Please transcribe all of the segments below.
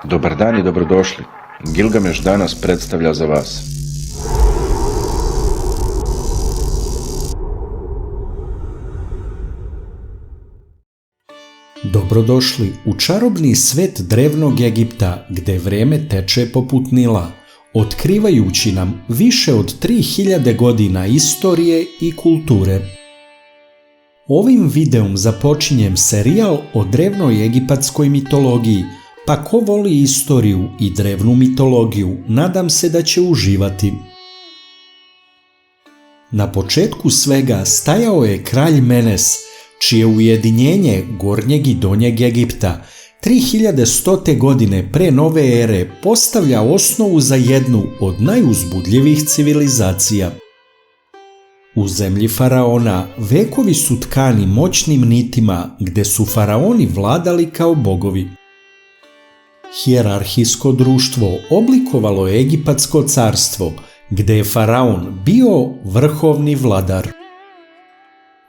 Dobar dan i dobrodošli. Gilgameš danas predstavlja za vas. Dobrodošli u čarobni svet drevnog Egipta, gde vreme teče poput Nila, otkrivajući nam više od 3000 godina istorije i kulture. Ovim videom započinjem serijal o drevnoj egipatskoj mitologiji, pa ko voli istoriju i drevnu mitologiju, nadam se da će uživati. Na početku svega stajao je kralj Menes, čije ujedinjenje Gornjeg i Donjeg Egipta 3100. godine pre nove ere postavlja osnovu za jednu od najuzbudljivih civilizacija. U zemlji faraona vekovi su tkani moćnim nitima gde su faraoni vladali kao bogovi. Hijerarhijsko društvo oblikovalo je Egipatsko carstvo, gde je faraon bio vrhovni vladar.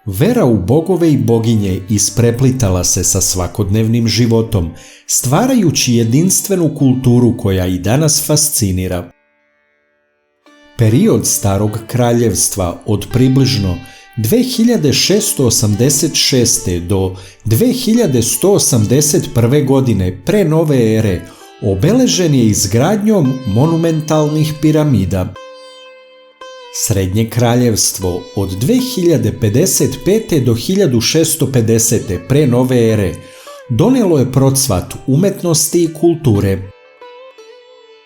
Vera u bogove i boginje ispreplitala se sa svakodnevnim životom, stvarajući jedinstvenu kulturu koja i danas fascinira. Period Starog kraljevstva od približno 2686. do 2181. godine pre nove ere obeležen je izgradnjom monumentalnih piramida. Srednje kraljevstvo od 2055. do 1650. pre nove ere donelo je procvat umetnosti i kulture.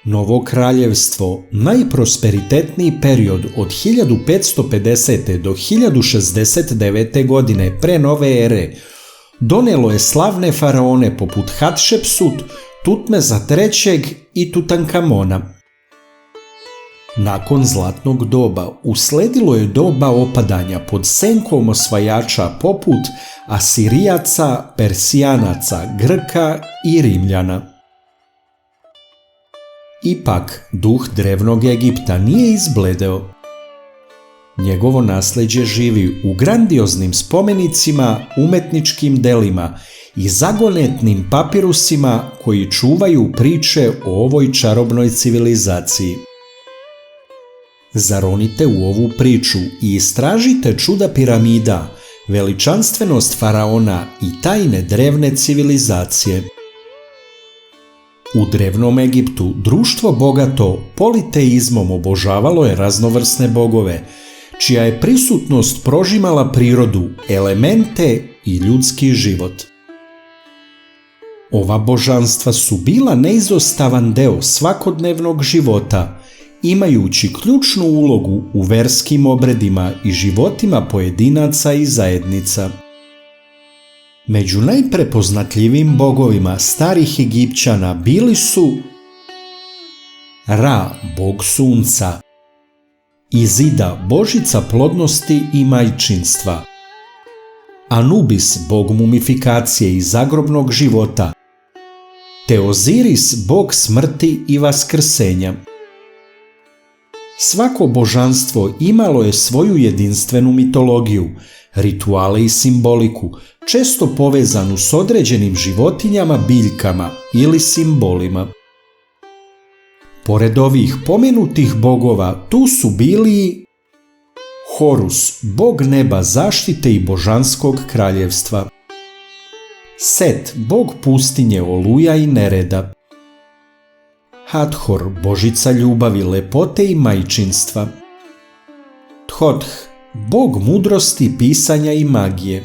Novo kraljevstvo, najprosperitetniji period od 1550. do 1069. godine pre nove ere, donelo je slavne faraone poput Hatšepsut, Tutmeza III i Tutankamona. Nakon zlatnog doba usledilo je doba opadanja pod senkom osvajača poput Asirijaca, Persijanaca, Grka i Rimljana. Ipak, duh drevnog Egipta nije izbledeo. Njegovo nasleđe živi u grandioznim spomenicima, umetničkim delima i zagonetnim papirusima koji čuvaju priče o ovoj čarobnoj civilizaciji. Zaronite u ovu priču i istražite čuda piramida, veličanstvenost faraona i tajne drevne civilizacije. U drevnom Egiptu društvo bogato politeizmom obožavalo je raznovrsne bogove, čija je prisutnost prožimala prirodu, elemente i ljudski život. Ova božanstva su bila neizostavan deo svakodnevnog života, imajući ključnu ulogu u verskim obredima i životima pojedinaca i zajednica. Među najprepoznatljivijim bogovima starih Egipćana bili su Ra, bog sunca, Izida, božica plodnosti i majčinstva, Anubis, bog mumifikacije i zagrobnog života, te Oziris, bog smrti i vaskrsenja. Svako božanstvo imalo je svoju jedinstvenu mitologiju, rituale i simboliku, često povezanu s određenim životinjama, biljkama ili simbolima. Pored ovih pomenutih bogova, tu su bili Horus, bog neba, zaštite i božanskog kraljevstva, Set, bog pustinje, oluja i nereda, Hathor, božica ljubavi, lepote i majčinstva, Thoth, bog mudrosti, pisanja i magije,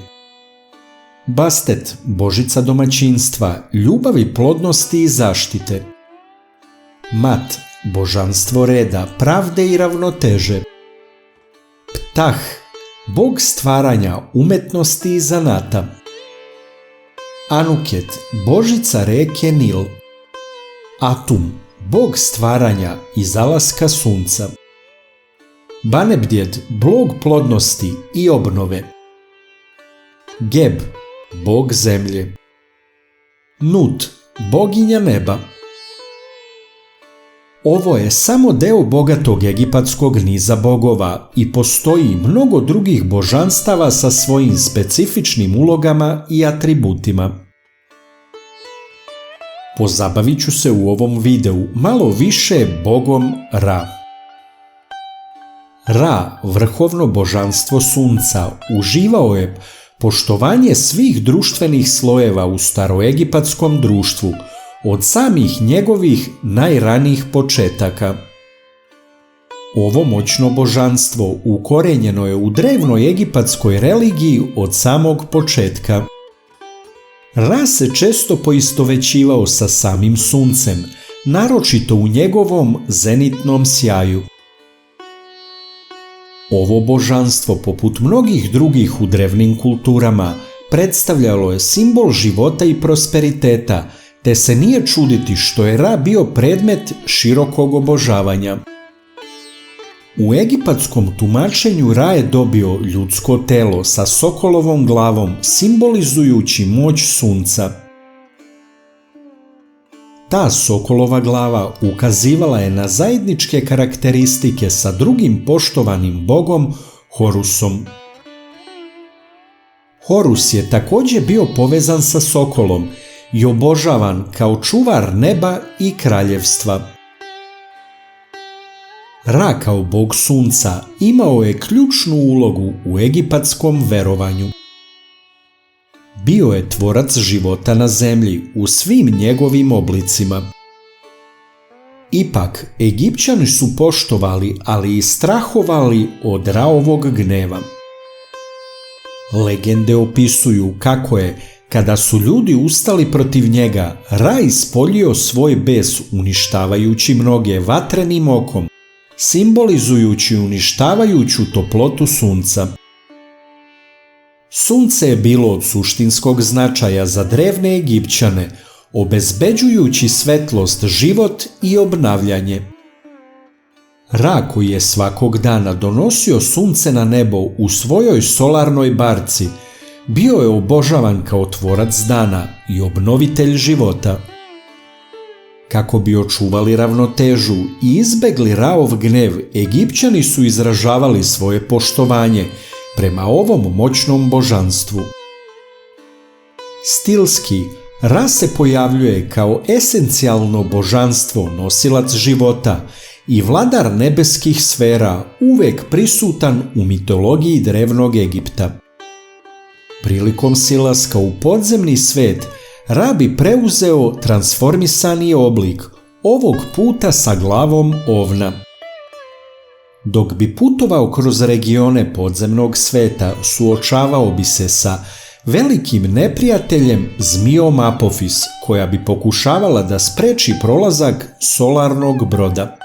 Bastet, božica domaćinstva, ljubavi, plodnosti i zaštite, Mat, božanstvo reda, pravde i ravnoteže, Ptah, bog stvaranja, umetnosti i zanata, Anuket, božica reke Nil, Atum, bog stvaranja i zalaska sunca, Banebdjed, bog plodnosti i obnove, Geb, bog zemlje, Nut, boginja neba. Ovo je samo deo bogatog egipatskog niza bogova i postoji mnogo drugih božanstava sa svojim specifičnim ulogama i atributima. Pozabavit ću se u ovom videu malo više bogom Ra. Ra, vrhovno božanstvo sunca, uživao je poštovanje svih društvenih slojeva u staroegipatskom društvu, od samih njegovih najranijih početaka. Ovo moćno božanstvo ukorenjeno je u drevnoj egipatskoj religiji od samog početka. Ra se često poistovećivao sa samim suncem, naročito u njegovom zenitnom sjaju. Ovo božanstvo, poput mnogih drugih u drevnim kulturama, predstavljalo je simbol života i prosperiteta, te se nije čuditi što je Ra bio predmet širokog obožavanja. U egipatskom tumačenju Ra je dobio ljudsko telo sa sokolovom glavom, simbolizujući moć sunca. Ta sokolova glava ukazivala je na zajedničke karakteristike sa drugim poštovanim bogom Horusom. Horus je također bio povezan sa sokolom i obožavan kao čuvar neba i kraljevstva. Ra kao bog sunca imao je ključnu ulogu u egipatskom verovanju. Bio je tvorac života na zemlji u svim njegovim oblicima. Ipak, Egipćani su poštovali, ali i strahovali od Raovog gneva. Legende opisuju kako je, kada su ljudi ustali protiv njega, Ra ispoljio svoj bes uništavajući mnoge vatrenim okom, simbolizujući uništavajuću toplotu sunca. Sunce je bilo od suštinskog značaja za drevne Egipćane, obezbeđujući svetlost, život i obnavljanje. Ra, koji je svakog dana donosio sunce na nebo u svojoj solarnoj barci, bio je obožavan kao tvorac dana i obnovitelj života. Kako bi očuvali ravnotežu i izbegli Raov gnev, Egipćani su izražavali svoje poštovanje prema ovom moćnom božanstvu. Stilski, Ra se pojavljuje kao esencijalno božanstvo, nosilac života i vladar nebeskih sfera, uvek prisutan u mitologiji drevnog Egipta. Prilikom silaska u podzemni svet, Ra bi preuzeo transformisani oblik, ovog puta sa glavom ovna. Dok bi putovao kroz regione podzemnog sveta, suočavao bi se sa velikim neprijateljem zmijom Apofis, koja bi pokušavala da spreči prolazak solarnog broda.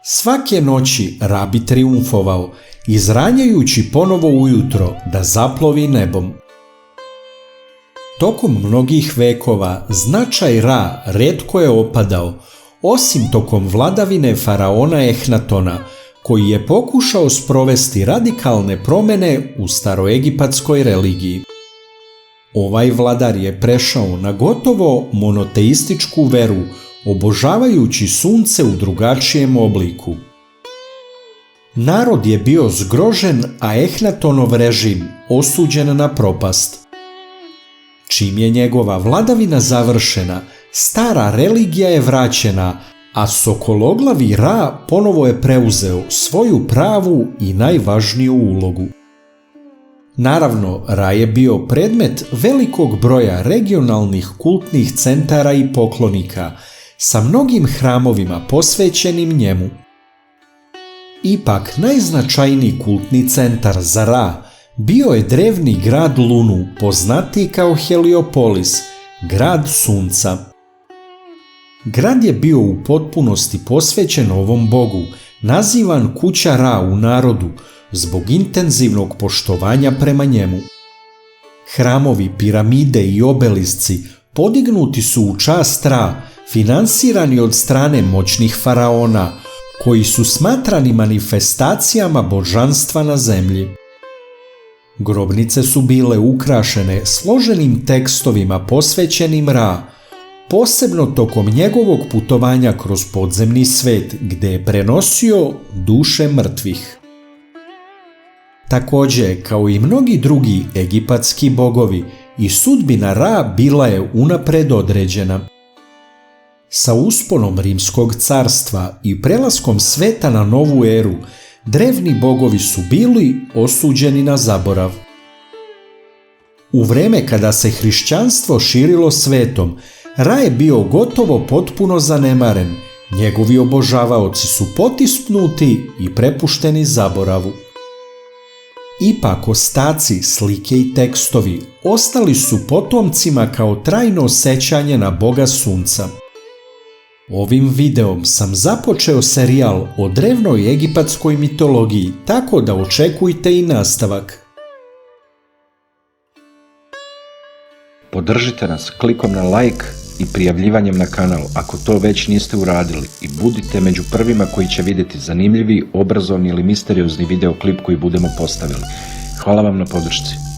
Svake noći Ra bi trijumfovao, izranjajući ponovo ujutro da zaplovi nebom. Tokom mnogih vekova značaj Ra retko je opadao, osim tokom vladavine faraona Ehnatona, koji je pokušao sprovesti radikalne promjene u staroegipatskoj religiji. Ovaj vladar je prešao na gotovo monoteističku veru, obožavajući sunce u drugačijem obliku. Narod je bio zgrožen, a Ehnatonov režim osuđen na propast. Čim je njegova vladavina završena, stara religija je vraćena, a sokologlavi Ra ponovo je preuzeo svoju pravu i najvažniju ulogu. Naravno, Ra je bio predmet velikog broja regionalnih kultnih centara i poklonika, sa mnogim hramovima posvećenim njemu. Ipak, najznačajniji kultni centar za Ra bio je drevni grad Lunu, poznatiji kao Heliopolis, grad sunca. Grad je bio u potpunosti posvećen ovom bogu, nazivan kuća Ra u narodu, zbog intenzivnog poštovanja prema njemu. Hramovi, piramide i obelisci podignuti su u čast Ra, finansirani od strane moćnih faraona, koji su smatrani manifestacijama božanstva na zemlji. Grobnice su bile ukrašene složenim tekstovima posvećenim Ra, posebno tokom njegovog putovanja kroz podzemni svet, gde je prenosio duše mrtvih. Također, kao i mnogi drugi egipatski bogovi, i sudbina Ra bila je unapred određena. Sa usponom Rimskog carstva i prelaskom sveta na novu eru, drevni bogovi su bili osuđeni na zaborav. U vreme kada se hrišćanstvo širilo svetom, Ra je bio gotovo potpuno zanemaren, njegovi obožavaoci su potisnuti i prepušteni zaboravu. Ipak ostaci, slike i tekstovi ostali su potomcima kao trajno sećanje na Boga Sunca. Ovim videom sam započeo serijal o drevnoj egipatskoj mitologiji, tako da očekujte i nastavak. Podržite nas klikom na like i prijavljivanjem na kanal ako to već niste uradili i budite među prvima koji će vidjeti zanimljivi, obrazovni ili misteriozni videoklip koji budemo postavili. Hvala vam na podršci.